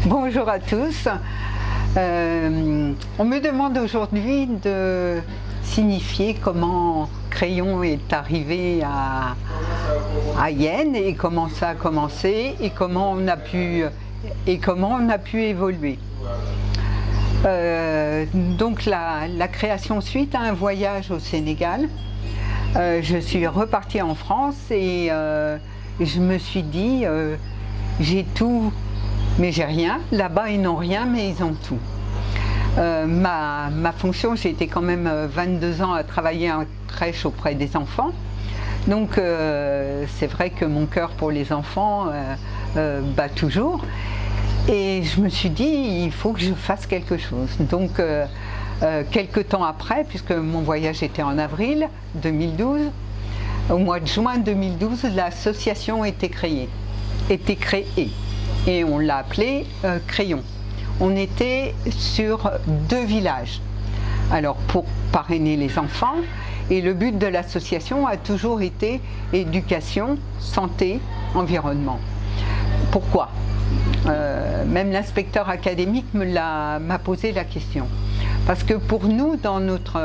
Bonjour à tous. On me demande aujourd'hui de signifier comment Crayon est arrivé à Yenne et comment ça a commencé et comment on a pu évoluer. Donc la création suite à un voyage au Sénégal. Je suis repartie en France et je me suis dit j'ai tout mais j'ai rien. Là-bas ils n'ont rien mais ils ont tout. Ma fonction, j'ai été quand même 22 ans à travailler en crèche auprès des enfants. Donc c'est vrai que mon cœur pour les enfants bat toujours. Et je me suis dit, il faut que je fasse quelque chose. Donc quelques temps après, puisque mon voyage était en avril 2012, au mois de juin 2012, l'association était créée. Et on l'a appelée Crayon. On était sur 2 villages, alors pour parrainer les enfants, et le but de l'association a toujours été éducation, santé, environnement. Pourquoi? Même l'inspecteur académique m'a posé la question. Parce que pour nous, dans notre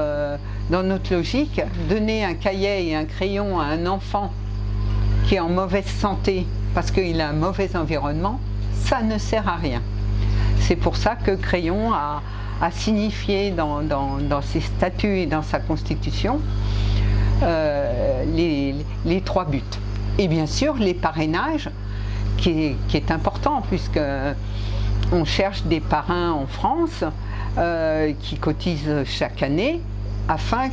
logique, donner un cahier et un crayon à un enfant qui est en mauvaise santé parce qu'il a un mauvais environnement, ça ne sert à rien. C'est pour ça que Crayon a signifié dans ses statuts et dans sa constitution les 3 buts. Et bien sûr les parrainages, qui est important puisque on cherche des parrains en France qui cotisent chaque année afin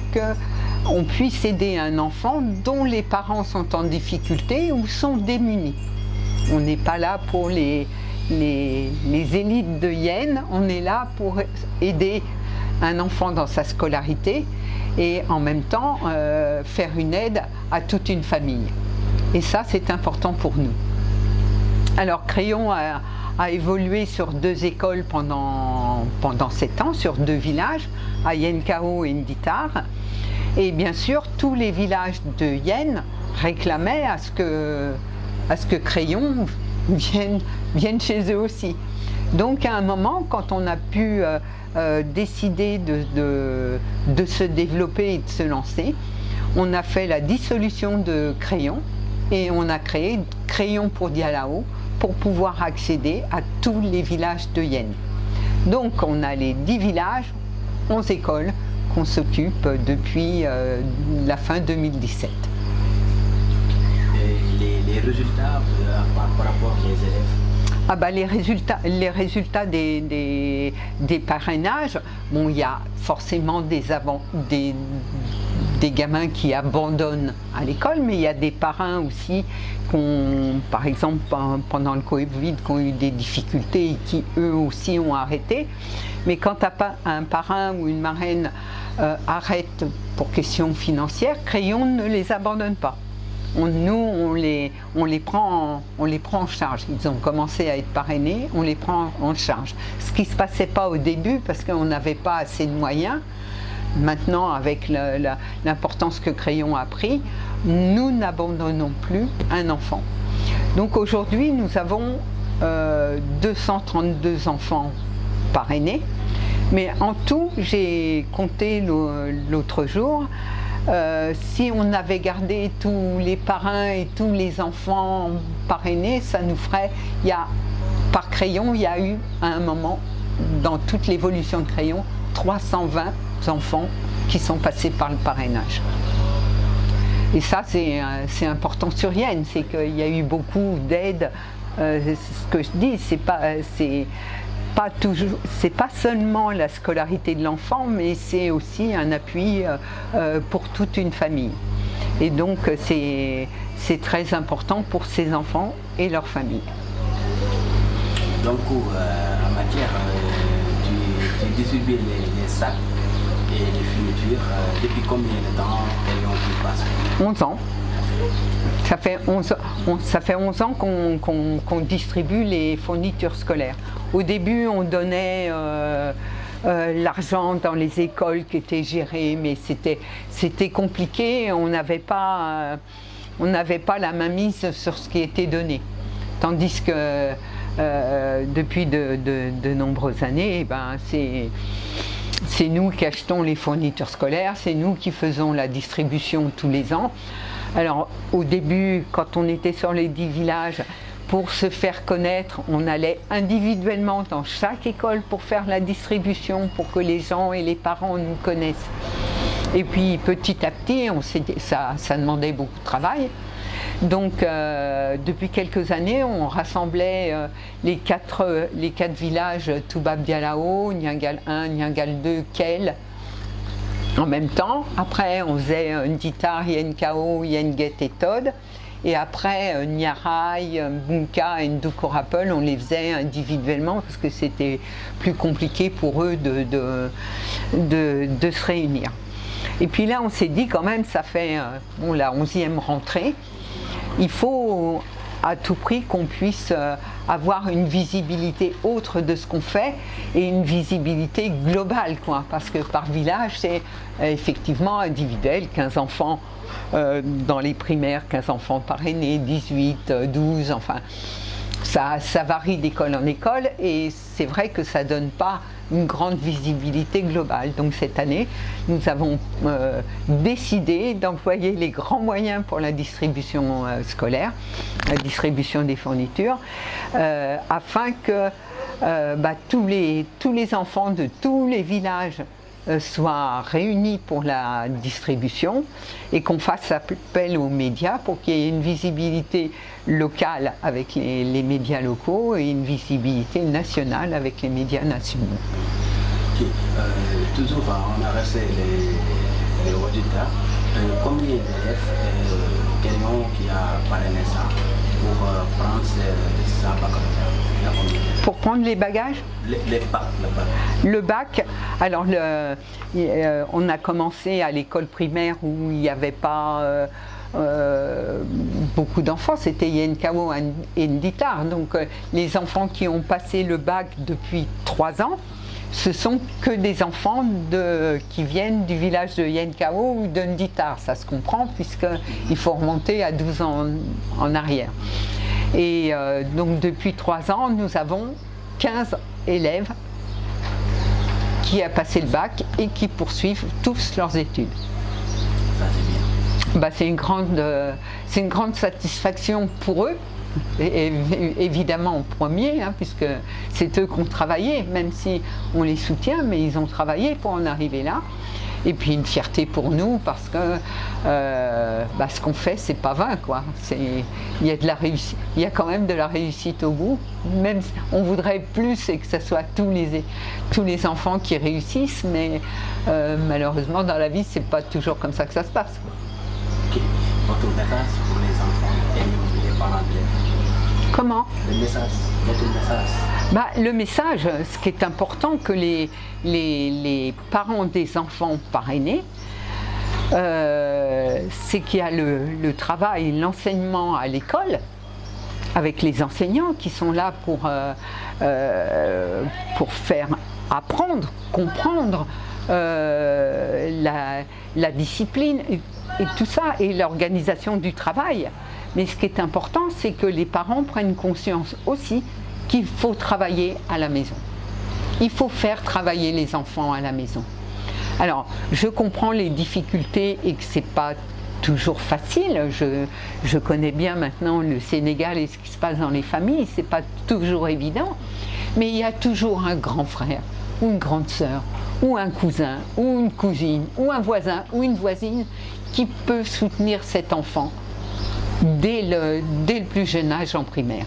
qu'on puisse aider un enfant dont les parents sont en difficulté ou sont démunis. On n'est pas là pour les élites de Yenne, on est là pour aider un enfant dans sa scolarité et en même temps faire une aide à toute une famille. Et ça, c'est important pour nous. Alors Crayon a évolué sur 2 écoles pendant 7 ans, sur 2 villages, à Yen-Kao et Nditar. Et bien sûr, tous les villages de Yenne réclamaient à ce que Crayon viennent chez eux aussi. Donc à un moment, quand on a pu décider de se développer et de se lancer, on a fait la dissolution de Crayon et on a créé Crayon pour Dialao pour pouvoir accéder à tous les villages de Yenne. Donc on a les 10 villages, 11 écoles qu'on s'occupe depuis la fin 2017. Les résultats par rapport aux élèves? Ah bah les résultats des parrainages, bon, il y a forcément des gamins qui abandonnent à l'école, mais il y a des parrains aussi par exemple pendant le Covid, qui ont eu des difficultés et qui eux aussi ont arrêté. Mais quand un parrain ou une marraine arrête pour question financière, Crayon ne les abandonne pas. Nous, on les prend en charge. Ils ont commencé à être parrainés, on les prend en charge. Ce qui ne se passait pas au début parce qu'on n'avait pas assez de moyens. Maintenant, avec l'importance que Crayon a pris, nous n'abandonnons plus un enfant. Donc aujourd'hui, nous avons 232 enfants parrainés. Mais en tout, j'ai compté l'autre jour, si on avait gardé tous les parrains et tous les enfants parrainés, ça nous ferait, par Crayon, il y a eu à un moment, dans toute l'évolution de Crayon, 320 enfants qui sont passés par le parrainage. Et ça, c'est important sur Yenne, c'est qu'il y a eu beaucoup d'aides. Ce que je dis, c'est pas seulement la scolarité de l'enfant, mais c'est aussi un appui pour toute une famille. Et donc c'est très important pour ces enfants et leurs familles. Donc en matière, tu distribues les sacs et les fournitures, depuis combien de temps tu passes? 11 ans. Ça fait 11 ans qu'on distribue les fournitures scolaires. Au début, on donnait l'argent dans les écoles qui étaient gérées, mais c'était compliqué, on n'avait pas la mainmise sur ce qui était donné. Tandis que depuis de nombreuses années, c'est nous qui achetons les fournitures scolaires, c'est nous qui faisons la distribution tous les ans. Alors au début, quand on était sur les 10 villages, pour se faire connaître, on allait individuellement dans chaque école pour faire la distribution, pour que les gens et les parents nous connaissent. Et puis petit à petit, ça demandait beaucoup de travail. Donc depuis quelques années, on rassemblait les quatre villages Toubab Dialao, Niangal 1, Niangal 2, Kel en même temps. Après on faisait Nditar, Yenkao, Yenget et Tod. Et après Niarai, Bunka et Ndukorapel, on les faisait individuellement parce que c'était plus compliqué pour eux de se réunir. Et puis là on s'est dit quand même, ça fait la 11e rentrée, il faut à tout prix qu'on puisse avoir une visibilité autre de ce qu'on fait et une visibilité globale, quoi, parce que par village c'est effectivement individuel, 15 enfants dans les primaires, 15 enfants parrainés, 18, 12, enfin ça varie d'école en école et c'est vrai que ça ne donne pas une grande visibilité globale. Donc cette année, nous avons décidé d'employer les grands moyens pour la distribution scolaire, la distribution des fournitures, afin que tous les enfants de tous les villages soient réunis pour la distribution et qu'on fasse appel aux médias pour qu'il y ait une visibilité locale avec les médias locaux et une visibilité nationale avec les médias nationaux. Okay. Toujours on a resté les résultats. Combien d'élèves, quel nom qui a parrainé ça pour prendre sa baccalauréat? Pour prendre les bagages? Le bac, alors on a commencé à l'école primaire où il n'y avait pas beaucoup d'enfants, c'était Yenkao et Nditar. Donc les enfants qui ont passé le bac depuis 3 ans, ce sont que des enfants qui viennent du village de Yenkao ou de Nditar. Ça se comprend puisqu'il faut remonter à 12 ans en arrière. Et donc depuis 3 ans, nous avons 15 élèves qui ont passé le bac et qui poursuivent tous leurs études. Ça c'est bien. C'est une grande satisfaction pour eux, et évidemment en premier, hein, puisque c'est eux qui ont travaillé, même si on les soutient, mais ils ont travaillé pour en arriver là. Et puis une fierté pour nous parce que ce qu'on fait, c'est pas vain, quoi. Il y a de la réussite, il y a quand même de la réussite au bout. Même si on voudrait plus et que ce soit tous les enfants qui réussissent, mais malheureusement dans la vie, c'est pas toujours comme ça que ça se passe. Okay. Votre message pour les enfants et les parents d'élèves? Comment? Le message, votre message. Le message, ce qui est important, que les parents des enfants parrainés, c'est qu'il y a le travail, l'enseignement à l'école, avec les enseignants qui sont là pour faire apprendre, comprendre la discipline et tout ça, et l'organisation du travail. Mais ce qui est important, c'est que les parents prennent conscience aussi qu'il faut travailler à la maison. Il faut faire travailler les enfants à la maison. Alors, je comprends les difficultés et que ce n'est pas toujours facile. Je connais bien maintenant le Sénégal et ce qui se passe dans les familles. Ce n'est pas toujours évident. Mais il y a toujours un grand frère, ou une grande sœur, ou un cousin, ou une cousine, ou un voisin, ou une voisine qui peut soutenir cet enfant dès le plus jeune âge en primaire.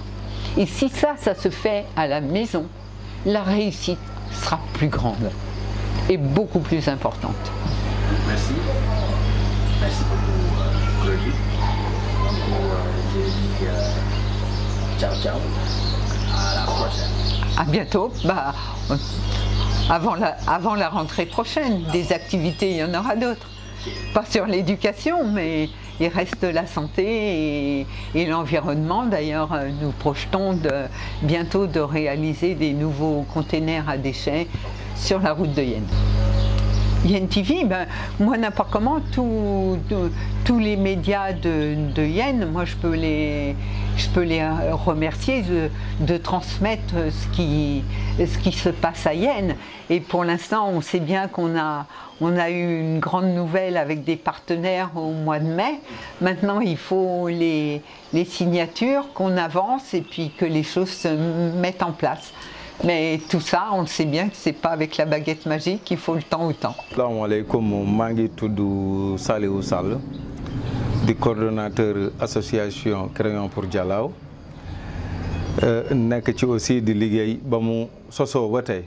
Et si ça se fait à la maison, la réussite sera plus grande et beaucoup plus importante. Merci. Merci beaucoup, Claudie. Donc, je dis ciao, ciao. À la prochaine. À bientôt. Avant la rentrée prochaine, des activités, il y en aura d'autres. Pas sur l'éducation, mais il reste la santé et l'environnement. D'ailleurs, nous projetons bientôt de réaliser des nouveaux containers à déchets sur la route de Yen. Yen TV, ben, moi n'importe comment, tous les médias de Yen, moi je peux les remercier de transmettre ce qui se passe à Yen. Et pour l'instant, on sait bien qu'on a eu une grande nouvelle avec des partenaires au mois de mai. Maintenant, il faut les signatures, qu'on avance et puis que les choses se mettent en place. Mais tout ça, on le sait bien que c'est pas avec la baguette magique, il faut le temps au temps. Assalamu alaikum, mangi tudu Saliou Sall, di coordonnateur association Crayon pour Dialaw. Nek ci aussi di liggéey ba mu soso ba tay.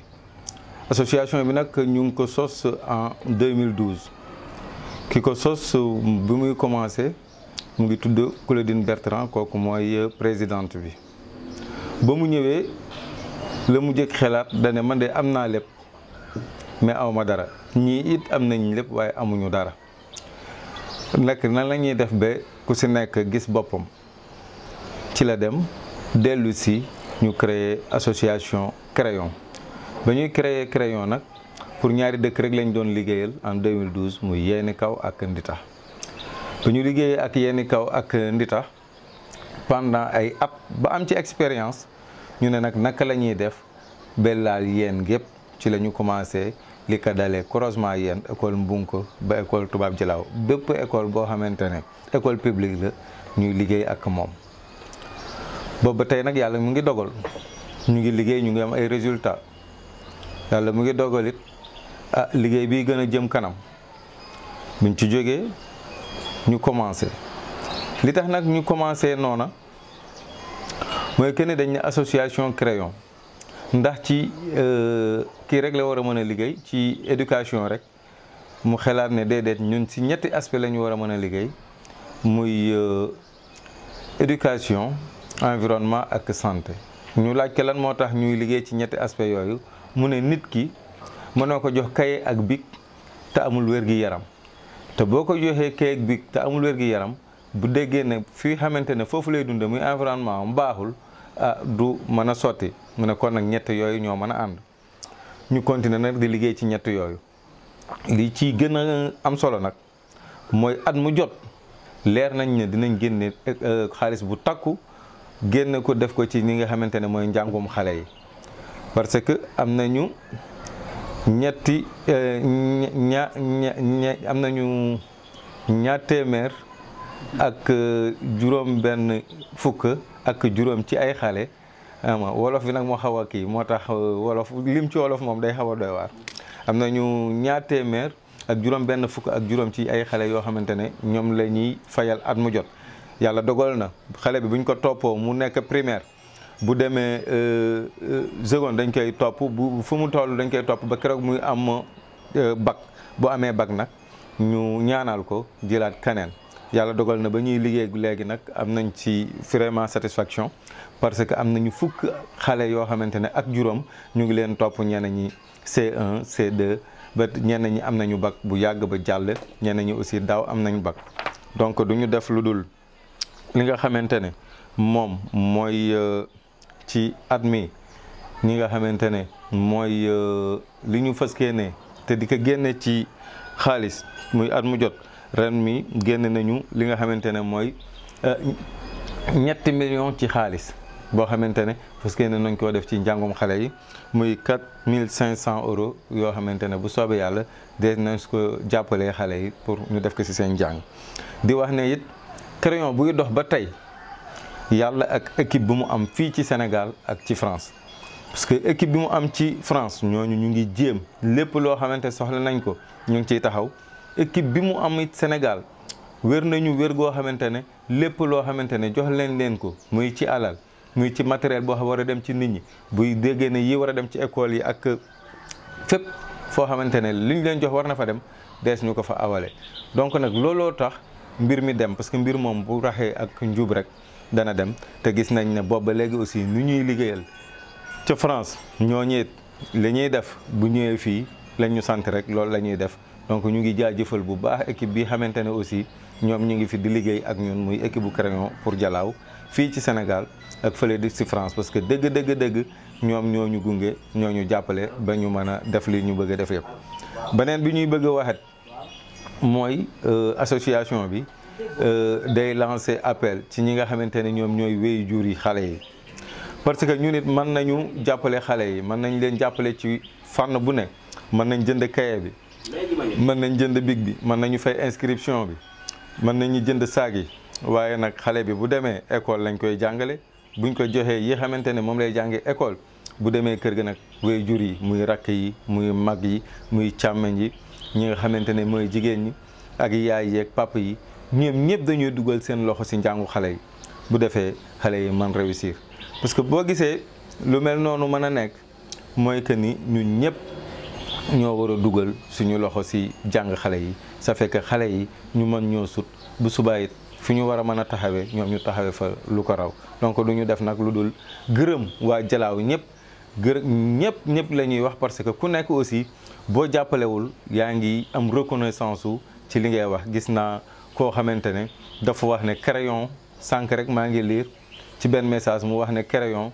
Association bi nak ñu ngi ko sos en 2012. Ki ko sos bi muy commencé mu ngi tudd Claudine Bertrand, kooku mooy présidente bi. Ba mu ñëwee le mu jëkk xelaat dane man de am naa lépp mais awma dara ñii it am nañ lépp waaye amuñu dara nekk nan la ñuy def ba ku si nekk gis boppam ci la dem dellu si ñu créer association Crayon ba ñuy créer Crayon nag pour ñaari dëkk rek lañ doon liggéeyal en 2012 muy Yéni Kaw ak Ndita ba ñu liggéeyee ak Yéni Kaw ak Ndita pendant ay at ba am ci expérience ñu ne nag naka la ñuy def ba laal Yène gépp ci la ñu commencé li ko dalee croisement Yène école Mbunko ba école Tubaab Dialaw bépp école boo xamante ne école publique la ñuy liggéey ak moom. boobu ba tey nag yàlla mu ngi dogal ñu ngi liggéey ñu ngi am ay résultats yàlla mu ngi dogal it liggéey bi gën a jëm kanam buñ ci jógee ñu commencé li tax nag ñu commencé noona mooy que ne dañ ne association Crayon ndax ci kii rek la war a mën a liggéey ci éducation rek mu xelaat ne déedéet ñun ci ñetti aspect la ñu war a mën a liggéey muy éducation environnement ak santé. ñu laaj ko lan moo tax ñuy liggéey ci ñetti aspect yooyu mu ne nit ki mënoo ko jox kaye ak bic te amul wér-gi-yaram te boo ko joxee kaye ak bic te amul wér-gi-yaram bu déggee ne fii xamante ne foofu lay dunde muy environnement am baaxul du mën a sotti mu ne kon nag ñett yooyu ñoo mën a ànd ñu continuer nag di liggéey ci ñett yooyu li ci gën a am solo nag mooy at mu jot leer nañ ne dinañ génne xaalis bu takku génne ko def ko ci ñi nga xamante ne mooy njàngum xale yi parce que am nañu ñetti am nañu ñaar téeméer ak juróom benn fukk ak juróom ci ay xale wolof bi nag moo xaw a kii moo tax wolof lim ci wolof moom day xaw a doy waar am nañu ñaar téeméer ak juróom benn fukk ak juróom ci ay xale yoo xamante ne ñoom la ñuy fayal at mu jot yàlla dogal na xale bi buñ ko toppoo mu nekk primaire bu demee seconde dañ koy topp bu fu mu toll dañ koy topp ba keroog muy am bac bu amee bac nag ñu ñaanal ko jëlaat keneen yàlla dogal na ba ñuy liggéey léegi nag am nañ ci vraiment satisfaction parce que am nañu fukk xale yoo xamante ne ak juróom ñu ngi leen topp ñenn ñi C1 C2 ba ñenn ñi am nañu bac bu yàgg ba jàll ñenn ñi aussi daaw am nañu bac donc du ñu def lu dul li nga xamante ne moom mooy ci at mi ñi nga xamante ne mooy li ñu fas yéene te di ko génne ci xaalis muy at mu jot ren mi génn nañu li nga xamante ne mooy ñetti millions ci xaalis boo xamante ne parce que nañ koo def ci njàngum xale yi muy 4500 € yoo xamante ne bu soobee yàlla de nañ ko jàppalee xale yi pour ñu def ko ci seen njàng di wax ne it Crayon buy dox ba tey yàlla ak équipe bi mu am fii ci Sénégal ak ci France parce que équipe bi mu am ci France ñooñu ñu ngi jéem lépp loo xamante soxla nañ ko ñu ngi ciy taxaw équipe bi mu am it Sénégal wér nañu wér goo xamante ne lépp loo xamante ne jox leen ko muy ci alal muy ci matériel boo xam war a dem ci nit ñi buy déggee ne yi war a dem ci école yi ak fépp foo xamante ne li ñu leen jox war na fa dem dees ñu ko fa awale donc nag looloo tax mbir mi dem parce que mbir moom bu raxee ak njub rek dana dem te gis nañ ne boobu ba léegi aussi nu ñuy liggéeyal ca France ñooñu li ñuy def bu ñëwee fii lañ ñu sant rek loolu la ñuy def donc ñu ngi jaajëfal bu baax équipe bi xamante ne aussi ñoom ñu ngi fi di liggéey ak ñun muy équipe bu Crayon pour Dialaw fii ci Sénégal ak fële di ci France parce que dëgg ñoom ñoo ñu gunge ñoo ñu jàppale ba ñu mën a def li ñu bëgg a def yëpp beneen bi ñuy bëgg a waxat mooy association bi day lancer appel ci ñi nga xamante ne ñoom ñooy wéy jur yi xale yi parce que ñu nit mën nañu jàppale xale yi mën nañ leen jàppale ci fànn bu ne mën nañ jënd cahier bi mën nañ jënd bic bi mën nañu fay inscription bi mën nañu jënd saag yi waaye nag xale bi bu demee école lañ koy jàngale buñ ko joxee yi xamante ne moom lay jàngee école bu demee kër ga nag wéy jur yi muy rakk yi muy mag yi muy càmmeñ yi ñi nga xamante ne mooy jigéen ñi ak yaay yeeg papa yi ñoom ñëpp dañuy dugal seen loxo ci njàngu xale yi bu defee xale yi mën réussir parce que boo gisee lu mel noonu mën a nekk mooy que ni ñun ñëpp ñoo war a dugal suñu loxo ci jàng xale yi ça fait que xale yi ñu mën ñoo sut bu subaa it fi ñu war a mën a taxawee ñoom ñu taxawee fa lu ko raw donc du ñu def nag lu dul gërëm waa Jalaaw ñëpp ñëpp la ñuy wax parce que ku nekk aussi boo jàppalewul yaa ngi am reconnaissance su ci li ngay wax gis naa koo xamante ne dafa wax ne crayon sànq rek maa ngi lire ci benn message mu wax ne crayon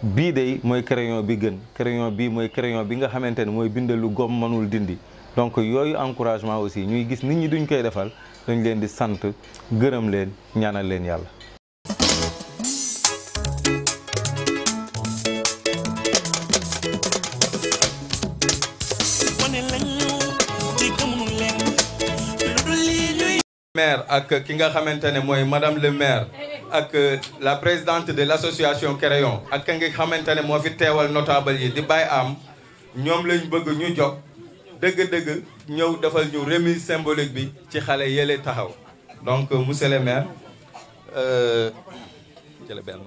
bii day mooy crayon bi gën crayon bii mooy crayon bi nga xamante ne mooy bindalu gom mënul dindi donc yooyu encouragement aussi ñuy gis nit ñi duñ koy defal dañ leen di sant gërëm leen ñaanal leen yàlla. maire ak ki nga xamante ne mooy madame le maire ak la présidente de l'association Crayon ak ki nga xamante ne moo fi teewal notable yi di Baye Am ñoom lañ bëgg ñu jox dëgg-dëgg ñëw defal ñu remise symbolique bi ci xale yële taxaw donc monsieur le maire jële benn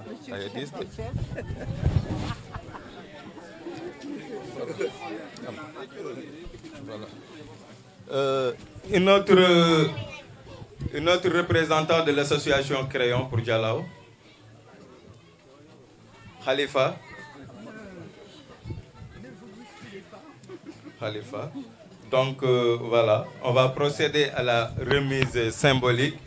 une autre représentant de l'association Crayon pour Jalaaw Khalifa. Donc voilà, on va procéder à la remise symbolique.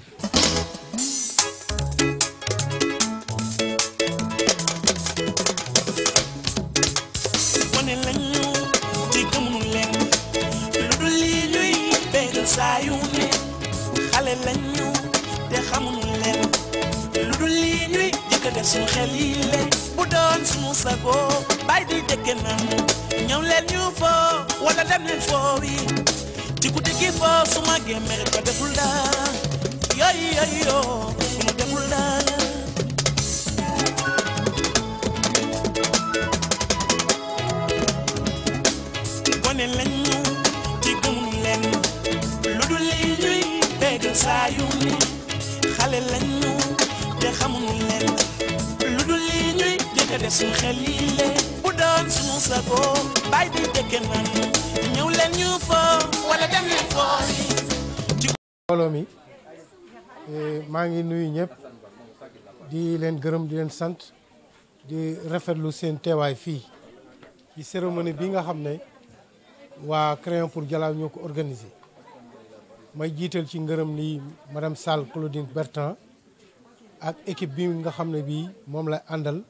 suñu xel yi leen bu doon suñu sago bay di dëkk nam ñëw leen ñu foo wala dem leen foo yi ci ku dëkki foo su ma gémmee ko deful la yo mu deful la gone lañu ci gëmul leen lu dul li ñuy bégal saa yu ne xale lañu te xamuñu leen def suñu xel yi leen bu doon suñu sago bay di dëkk man ñëw leen ñu foo wala dem leen foo mbooloo mi maa ngi nuyu ñëpp di leen gërëm di leen sant di rafetlu seen teewaay fii ci cérémonie bi nga xam ne waa Crayon pour Jalaaw ñoo ko organisé may jiital ci ngërëm li madame Sall Claudine Bertrand ak équipe bi nga xam ne bii moom la àndal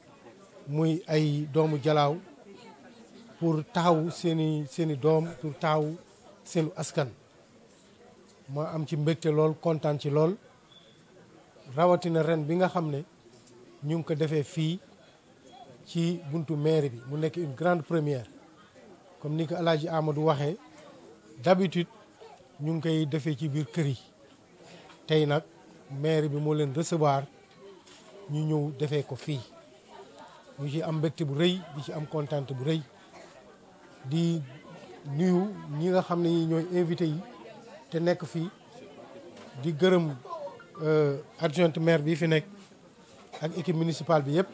muy ay doomu Jalaaw pour taxaw seeni doom pour taxaw seenu askan ma am ci mbégte lool kontaan ci lool rawatina ren bi nga xam ne ñu ngi ko defee fii ci buntu mairie bi mu nekk une grande première comme ni ko El Hadji Amadou waxee d'habitude ñu ngi koy defee ci biir kër yi tey nag mairie bi moo leen recevoir ñu ñëw defee ko fii ñu ci am mbégte bu rëy di ci am kontaan bu rëy di nuyu ñi nga xam ne ñooy invité yi te nekk fii di gërëm adjointe maire bi fi nekk ak équipe municipale bi yëpp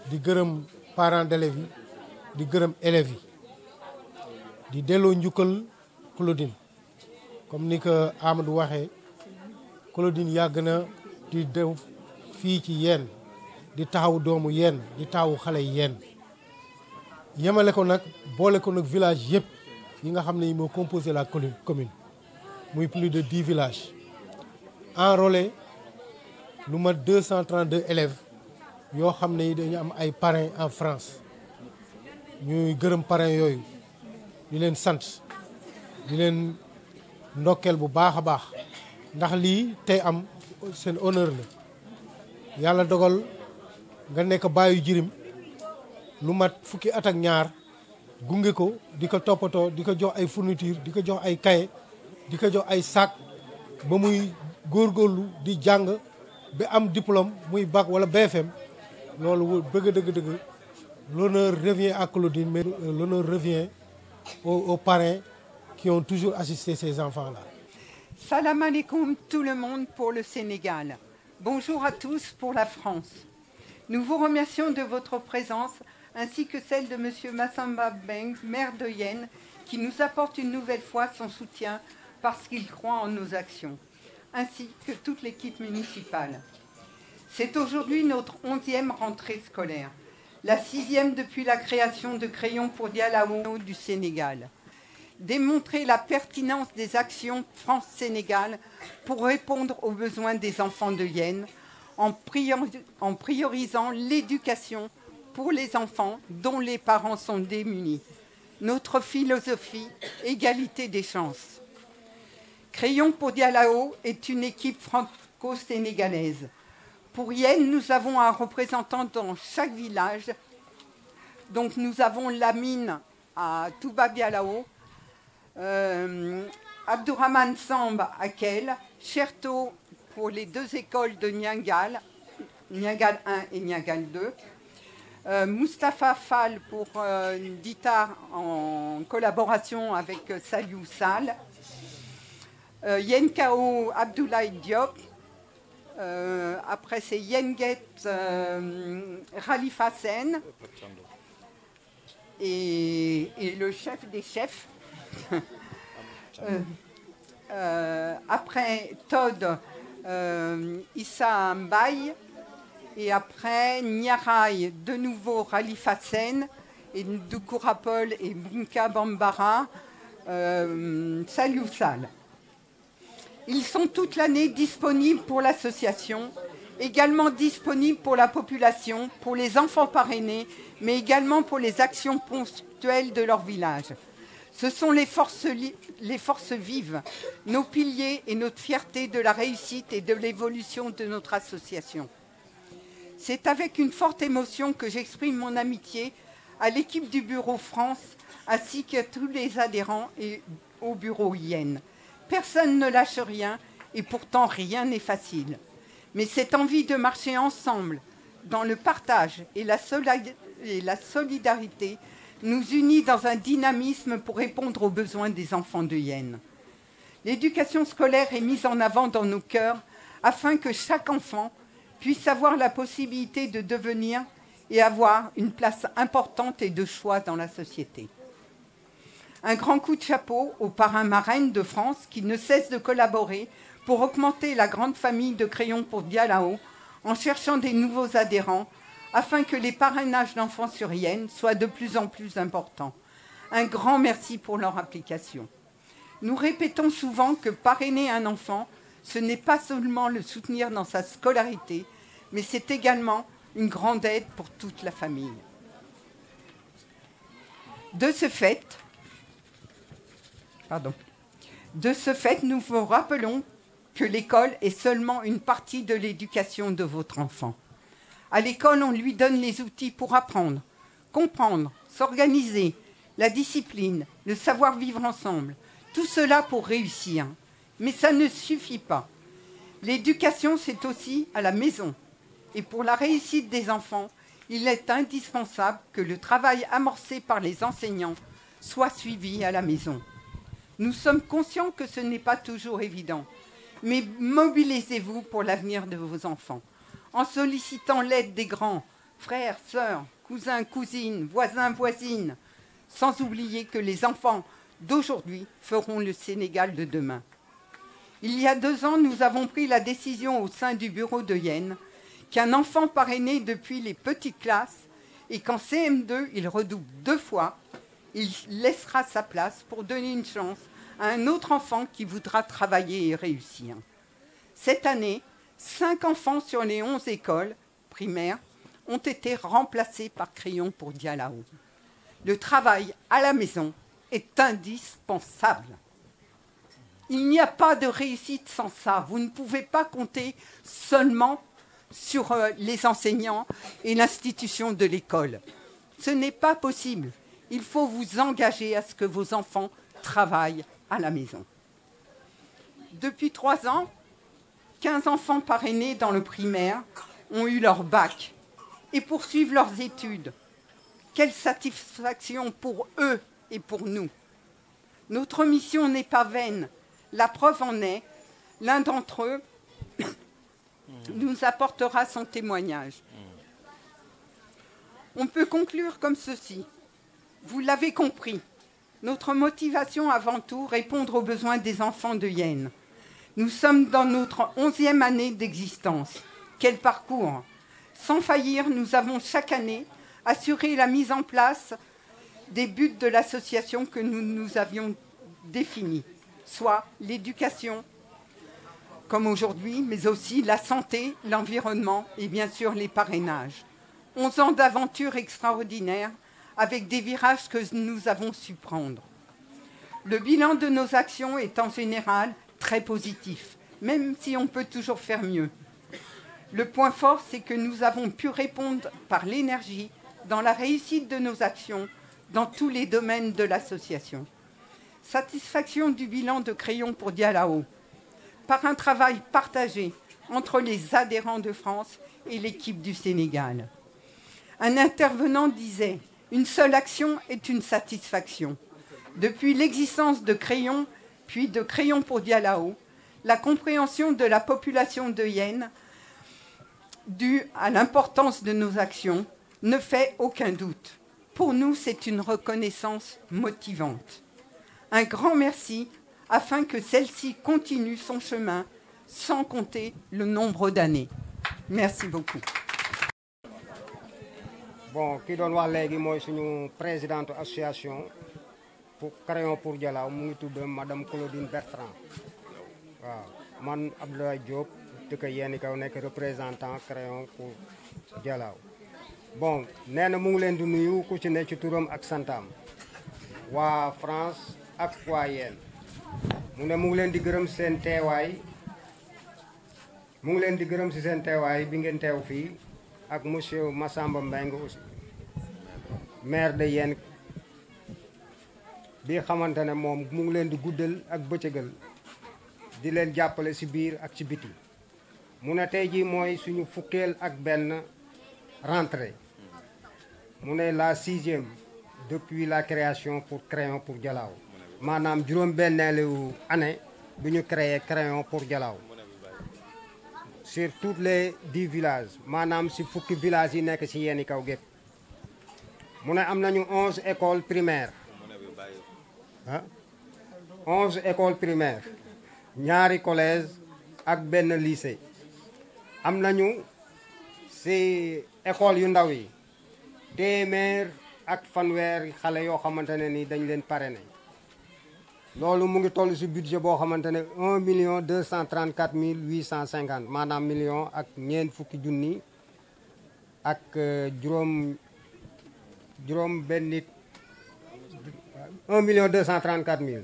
di gërëm parents d'élèves yi di gërëm élèves yi di delloo njukkal Claudine comme ni ko Amadou waxee Claudine yàgg na di def fii ci Yène di taxaw doomu Yène di taxawu xale yi Yène yemale ko nag boole ko nag village yëpp yi nga xam ne yi moo composé la commune muy plus de 10 villages enrôlé lu mat 232 élèves yoo xam ne yi dañu am ay parrains en France ñuy gërëm parrains yooyu di leen sant di leen ndokkeel bu baax a baax ndax lii tey am seen honneur la yàlla dogal nga nekk baayu jirim lu mat fukki at ak ñaar gunge ko di ko toppatoo di ko jox ay fourniture di ko jox ay cahier di ko jox ay sac ba muy góorgóorlu di jàng ba am diplôme muy bac wala BFM loolu bëgg dëgg l'honneur revient à Claudine mais l'honneur revient aux parents qui ont toujours assisté ces enfants-là. Salam alaikum tout le monde pour le Sénégal. Bonjour à tous pour la France. Nous vous remercions de votre présence ainsi que celle de M. Massamba Beng, maire de Yène, qui nous apporte une nouvelle fois son soutien parce qu'il croit en nos actions, ainsi que toute l'équipe municipale. C'est aujourd'hui notre 11e rentrée scolaire, la 6e depuis la création de Crayon pour Dialawo du Sénégal. Démontrer la pertinence des actions France-Sénégal pour répondre aux besoins des enfants de Yène en priorisant l'éducation pour les enfants dont les parents sont démunis. Notre philosophie, égalité des chances. Crayon pour Dialawo est une équipe franco-sénégalaise. Pour Yène, nous avons un représentant dans chaque village. Donc nous avons Lamine à Touba Dialawo, Abdourahmane Samb à Kel, Cherto pour les 2 écoles de Niangal, Niangal 1 et Niangal 2, Mustapha Fall pour Dita en collaboration avec Saliou Sall, Yenkao Abdoulaye Diop, après c'est Yenget Khalifa Sen et le chef des chefs. Après Todd Issa Mbaye et après Niaray de nouveau Khalifa Sen et Doukourapol et Bunka Bambara Saliou Sall. Ils sont toute l'année disponibles pour l'association, également disponibles pour la population, pour les enfants parrainés, mais également pour les actions ponctuelles de leur village. Ce sont les forces vives, nos piliers et notre fierté de la réussite et de l'évolution de notre association. C'est avec une forte émotion que j'exprime mon amitié à l'équipe du Bureau France ainsi qu'à tous les adhérents et au Bureau Yène. Personne ne lâche rien et pourtant rien n'est facile. Mais cette envie de marcher ensemble dans le partage et la solidarité nous unit dans un dynamisme pour répondre aux besoins des enfants de Yène. L'éducation scolaire est mise en avant dans nos cœurs afin que chaque enfant puisse avoir la possibilité de devenir et avoir une place importante et de choix dans la société. Un grand coup de chapeau aux parrains marraines de France qui ne cessent de collaborer pour augmenter la grande famille de Crayon pour Dialawo en cherchant des nouveaux adhérents afin que les parrainages d'enfants sur Yène soient de plus en plus importants. Un grand merci pour leur application. Nous répétons souvent que parrainer un enfant, ce n'est pas seulement le soutenir dans sa scolarité, mais c'est également une grande aide pour toute la famille. De ce fait, nous vous rappelons que l'école est seulement une partie de l'éducation de votre enfant. À l'école, on lui donne les outils pour apprendre, comprendre, s'organiser, la discipline, le savoir-vivre ensemble. Tout cela pour réussir. Mais ça ne suffit pas. L'éducation, c'est aussi à la maison. Et pour la réussite des enfants, il est indispensable que le travail amorcé par les enseignants soit suivi à la maison. Nous sommes conscients que ce n'est pas toujours évident, mais mobilisez-vous pour l'avenir de vos enfants, en sollicitant l'aide des grands, frères, sœurs, cousins, cousines, voisins, voisines, sans oublier que les enfants d'aujourd'hui feront le Sénégal de demain. Il y a 2 ans, nous avons pris la décision au sein du bureau de Yène qu'un enfant parrainé depuis les petites classes et qu'en CM2, il redouble 2 fois, il laissera sa place pour donner une chance à un autre enfant qui voudra travailler et réussir. Cette année, 5 enfants sur les 11 écoles primaires ont été remplacés par Crayon pour Dialawo. Le travail à la maison est indispensable. Il n'y a pas de réussite sans ça. Vous ne pouvez pas compter seulement sur les enseignants et l'institution de l'école. Ce n'est pas possible. Il faut vous engager à ce que vos enfants travaillent à la maison. Depuis 3 ans, 15 enfants parrainés dans le primaire ont eu leur bac et poursuivent leurs études. Quelle satisfaction pour eux et pour nous. Notre mission n'est pas vaine. La preuve en est, l'un d'entre eux nous apportera son témoignage. On peut conclure comme ceci. Vous l'avez compris, notre motivation avant tout, répondre aux besoins des enfants de Yenne. Nous sommes dans notre 11e année d'existence. Quel parcours! Sans faillir, nous avons chaque année assuré la mise en place des buts de l'association que nous avions définis, soit l'éducation, comme aujourd'hui, mais aussi la santé, l'environnement et bien sûr les parrainages. 11 ans d'aventure extraordinaire avec des virages que nous avons su prendre. Le bilan de nos actions est en général très positif, même si on peut toujours faire mieux. Le point fort, c'est que nous avons pu répondre par l'énergie dans la réussite de nos actions dans tous les domaines de l'association. Satisfaction du bilan de Crayon pour Dialaho, par un travail partagé entre les adhérents de France et l'équipe du Sénégal. Un intervenant disait « Une seule action est une satisfaction ». Depuis l'existence de Crayon, puis de Crayon pour Dialaho, la compréhension de la population de Yenne, due à l'importance de nos actions, ne fait aucun doute. Pour nous, c'est une reconnaissance motivante. Un grand merci afin que celle-ci continue son chemin sans compter le nombre d'années. Merci beaucoup. Bon, ki doon wax léegi mooy suñu présidente association pour Crayon pour Dialaho mu ngi tudd madame Claudine Bertrand waaw man Abdoulaye Diop dëkk Yéni Kaw nekk représentant Crayon pour Dialaho bon nee na mu ngi leen di nuyu ku ci ne ci turam ak santam waa France ak waa Yène mu ne mu ngi leen di gërëm seen teewaay mu ngi leen di gërëm si seen teewaay bi ngeen teew fii ak monsieur Massamba Mbengue aussi maire de Yène bi xamante ne moom mu ngi leen di guddal ak bëccëgal di leen jàppale si biir ak ci biti mu ne tey jii mooy suñu fukkeel ak benn rentrée mu ne la 6e depuis la création pour Crayon pour Dialaho maanaam juróom-benneelu année bi ñu créé Crayon pour Dialaho sur toutes les 10 villages maanaam si fukki villages yi nekk si Yéni Kaw gépp mu ne am nañu 11 écoles primaires ah 11 écoles primaires ñaari collège ak benn lycée am nañu si école yu ndaw yi téeméer ak fanweer xale yoo xamante ne ni dañ leen parrainé loolu mu ngi toll si budget boo xamante ne 1.234.850 maanaam million ak ñeent fukki junni ak juróom benn nit 1.234.000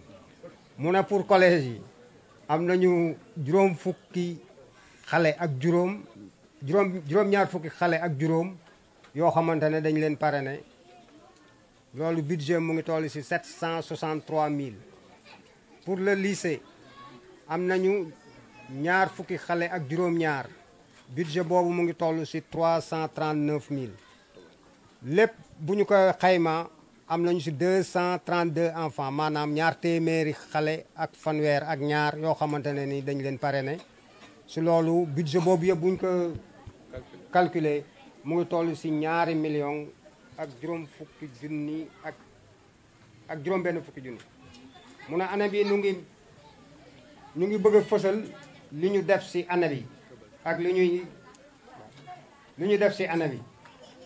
mu ne pour collège yi am nañu juróom fukki xale ak juróom-ñaar fukki xale ak juróom yoo xamante ne dañ leen parrainé loolu budget mu ngi toll si 763.000 pour le lycée am nañu ñaar fukki xale ak juróom-ñaar budget boobu mu ngi toll si 339.000 lépp bu ñu ko xayma am nañu si 232 enfants maanaam ñaar téeméeri xale ak fanweer ak ñaar yoo xamante ne ni dañ leen parrainé si loolu budget boobu yëpp bu ñu ko calculer mu ngi toll si ñaari million ak juróom fukki junni ak juróom benn fukki junni mu ne année bi ñu ngi bëgg a fësal li ñu def si année bi ak li ñu def si année bi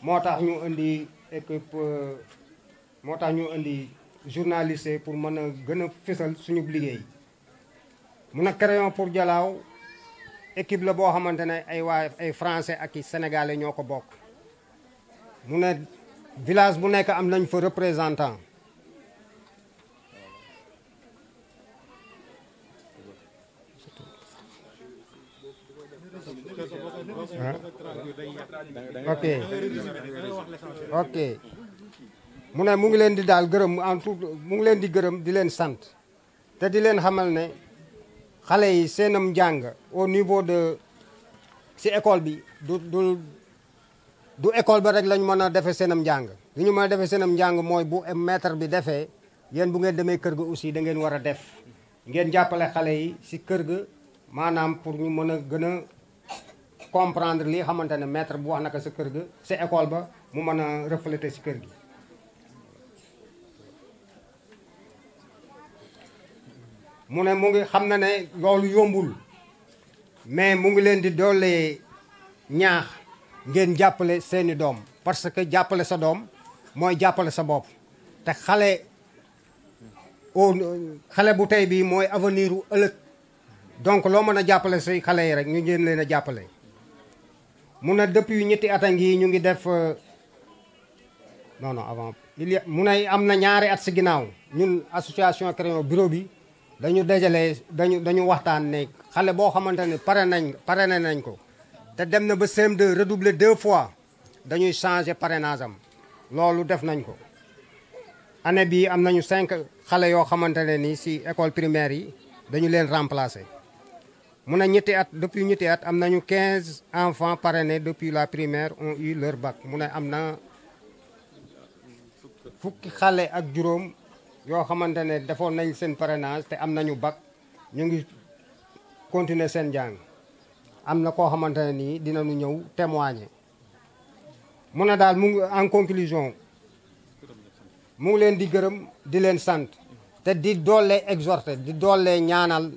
moo tax ñu indi équipe moo tax ñu indi journaliste pour mën a gën a fësal suñu liggéey mu ne Crayon pour Dialaho équipe la boo xamante ne ay français ak i sénégalais ñoo ko bokk mu ne village bu nekk am nañ fa représentant ok ok mu ne mu ngi leen di daal gërëm en tout mu ngi leen di gërëm di leen sant te di leen xamal ne xale yi seenam njàng au niveau de si école bi du école ba rek lañ mën a defee seenam njàng li ñu mën a defee seenam njàng mooy bu maître bi defee yéen bu ngeen demee kër ga aussi da ngeen war a def ngeen jàppale xale yi si kër ga maanaam pour ñu mën a gën a comprendre li xamante ne maître bu wax naka sa kër ga sa école ba mu mën a refléter si kër gi. mu ne mu ngi xam na ne loolu yombul mais mu ngi leen di doole ñaax ngeen jàppale seeni doom parce que jàppale sa doom mooy jàppale sa bopp te xale bu tey bii mooy avenir u ëllëg donc loo mën a jàppale say xale yi rek ñu ngeen leen a jàppale. mu ne depuis ñetti at a ngi ñu ngi def non avant mu ne am na ñaari at si ginnaaw ñun association Crayon bureau bi dañu dajale dañu waxtaan ne xale boo xamante ne parrainé nañ ko te dem na ba CM2 redoubler 2 fois dañuy changer parrainage am loolu def nañ ko. année bii am nañu 5 xale yoo xamante ne ni si école primaire yi dañu leen remplacer. mu ne depuis ñetti at am nañu 15 enfants parrainés depuis la primaire ont eu leur bac mu ne am na fukki xale ak juróom yoo xamante ne defoon nañ seen parrainage te am nañu bac ñu ngi continuer seen njàng. am na koo xamante ne nii dinañu ñëw témoigner. mu ne daal mu ngi en conclusion mu ngi leen di gërëm di leen sant te di doole exhorter di doole ñaanal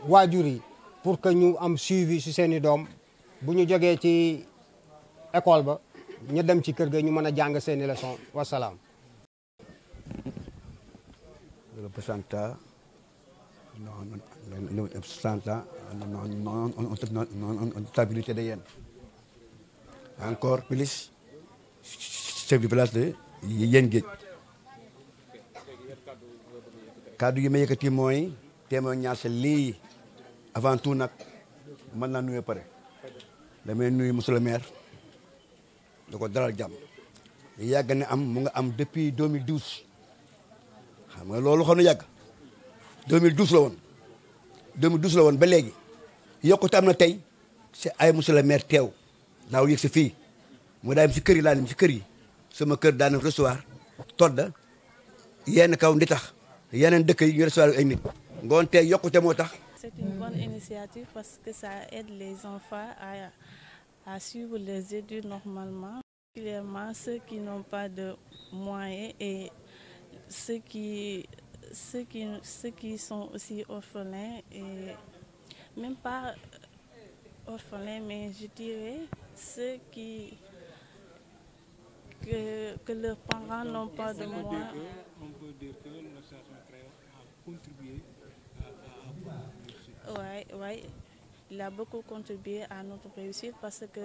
waajur yi pour que ñu am suivi ci seeni doom bu ñu jógee ci école ba ñu dem ci kër ga ñu mën a jàng seeni leçon wasalaam. Representa stabilité de yéen encore plus chef du village de Yène Géej kaddu yi ma yëkkati mooy témoignage lii avant tout nag mën naa nuyu pare damay nuyu monsieur le maire da ko dalal jàmm yàgg na am mu nga am depuis 2012 xam nga loolu xam na yàgg 2012 la woon 2012 la woon ba léegi yokkute am na tey si ay monsieur le maire teew daaw yëg si fii mu daay si kër yi laa dem si kër yi sama kër daana recevoir todda yenn kaw ndi tax yeneen dëkk yi ñu recevoir ay nit ngoon tey yokkute moo tax. C'est une bonne initiative parce que ça aide les enfants à suivre les études normalement, particulièrement ceux qui n'ont pas de moyens et ceux qui sont aussi orphelins et même pas orphelins, mais je dirais ceux que leurs parents n'ont pas de moyens. On peut dire que l'association Crayon a contribué Oui, il a beaucoup contribué à notre réussite parce que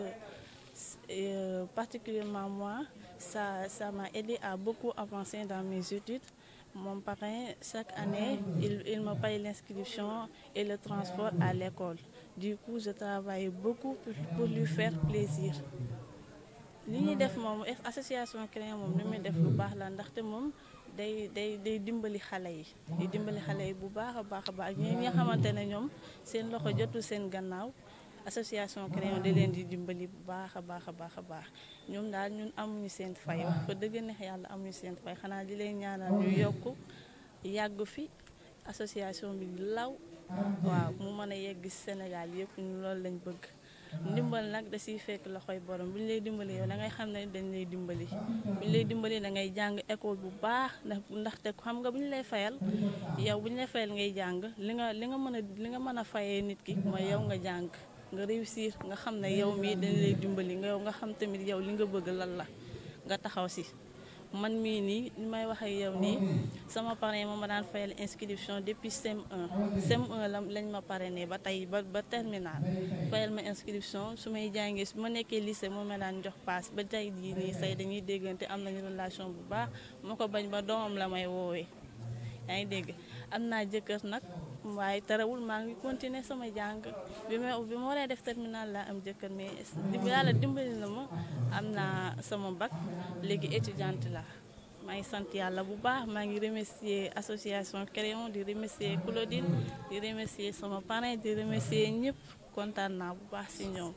particulièrement moi, ça m'a aidé à beaucoup avancer dans mes études. Mon parrain, chaque année, il me paye l'inscription et le transport à l'école. Du coup, je travaille beaucoup pour lui faire plaisir. li ñuy def moom association Crayon moom li muy def lu baax la ndaxte moom day dimbali xale yi bu baax a baax ñi nga xamante ne ñoom seen loxo jotul seen gannaaw association Crayon da leen di dimbali bu baax a baax ñoom daal ñun amuñu seen fay wax fa dëgg neex yàlla amuñu seen fay xanaa di leen ñaanal ñu yokk yàgg fi association bi law waaw mu mën a yegg Sénégal yëpp ñu loolu lañ bëgg. ndimbal nag da siy fekk loxoy borom bu ñu lay dimbali yow da ngay xam ne dañ lay dimbali bu ñu lay dimbali da ngay jàng école bu baax ndaxte xam nga bu ñu lay fayal yow bu ñu lay fayal ngay jàng li nga mën a fayee nit ki mooy yow nga jàng nga réussir nga xam ne yow mii dañ lay dimbali nga xam tamit yow li nga bëgg lan la nga taxaw si. man mii nii li may wax ak yow nii sama parrain ma daan fayal inscription depuis CM1 lañ ma parrainé ba tey ba terminal fayal ma inscription su may jàngee su ma nekkee lycée moo ma daan jox paas ba tey jii nii say dañuy déggante am nañu relation bu baax moo ko bañ ba doomam la may woowee yaa ngi dégg am naa jëkkër nag waaye terewul maa ngi continuer sama jàng bi ma waree def terminal laa am jëkkër mais yàlla dimbali na ma am naa sama bac léegi étudiante la maa ngi sant yàlla bu baax maa ngi remercier association Crayon di remercier Claudine di remercier sama parrain di remercier ñëpp kontaan naa bu baax si ñoom.